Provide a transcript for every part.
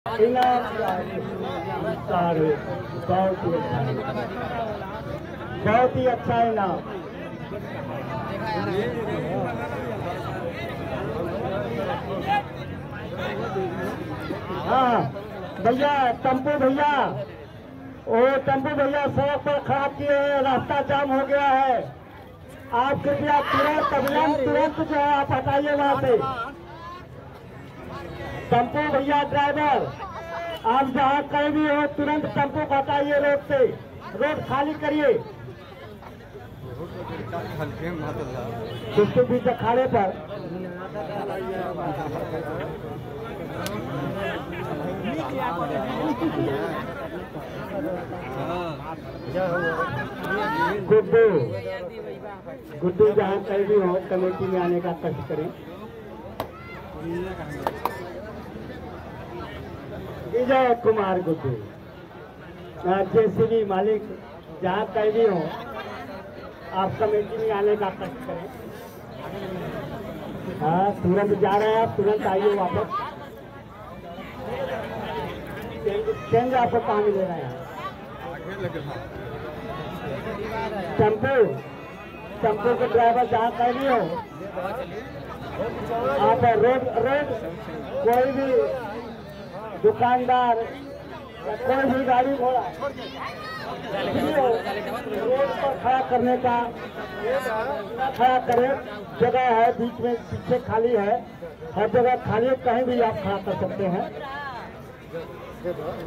इनाम बहुत ही अच्छा इनाम। हाँ भैया, टम्पू भैया, टम्पू भैया सड़क पर खराब किए हैं, रास्ता जाम हो गया है। आप कृपया तुरंत जो है आप हटाइए वहाँ से। टम्पू भैया ड्राइवर, आप जहाँ कहीं भी हो तुरंत टम्पू को हटाइए रोड से, रोड खाली करिए। जिसके बीच अखाड़े पर गुड्डू जहाँ कहीं भी हो कमेटी में आने का कष्ट करें। विजय कुमार गुड्डू, जेसीबी मालिक जहाँ कहीं भी हो आप कमेटी में आने का कष्ट करें। हाँ तुरंत जा रहे हैं आप, तुरंत आइए वापस। चेंज आपको कहाँ मिलेगा यहाँ? टेम्पो के ड्राइवर जहाँ कहीं भी हो आप रोड कोई भी दुकानदार या कोई भी गाड़ी घोड़ा रोड पर खड़ा करें। जगह है बीच में, पीछे खाली है, हर जगह खाली है, कहीं भी आप खड़ा कर सकते हैं।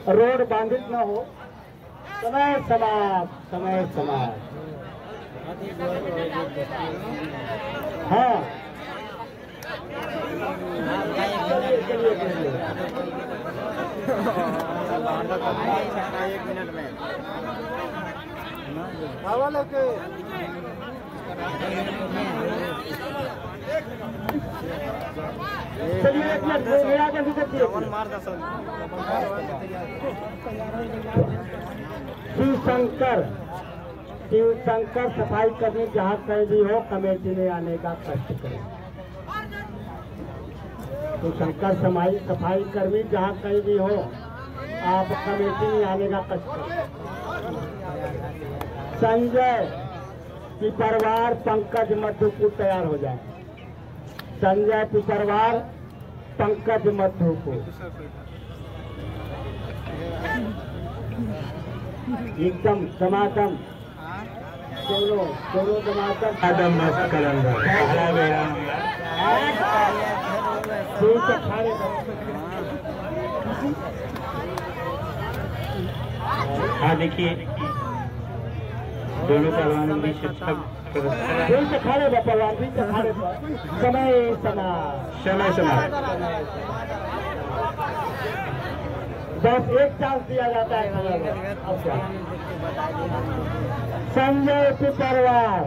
रोड बाधित न हो। समय समाज हाँ एक मिनट में हवा लेके चलिए एक मिनट मेरा जल्दी करती मार दो शिव शंकर सफाई कर्मी जहाँ कहीं भी हो कमेटी में आने का कष्ट करें। शिव शंकर सफाई कर्मी जहाँ कहीं भी हो आप कमेटी में आने का कष्ट करें। संजय पिपरवार पंकज मधुपुर तैयार हो जाए। संजय पिपरवार पंकज मधुपुर एकदम समागम, दोनों समागम कदम मस्त कलंदर हाँ देखिए दोनों पहलवानों में शिक्षक खड़े पहलवान भी खड़े समय बस एक चांस दिया जाता है। संजय पिपरवार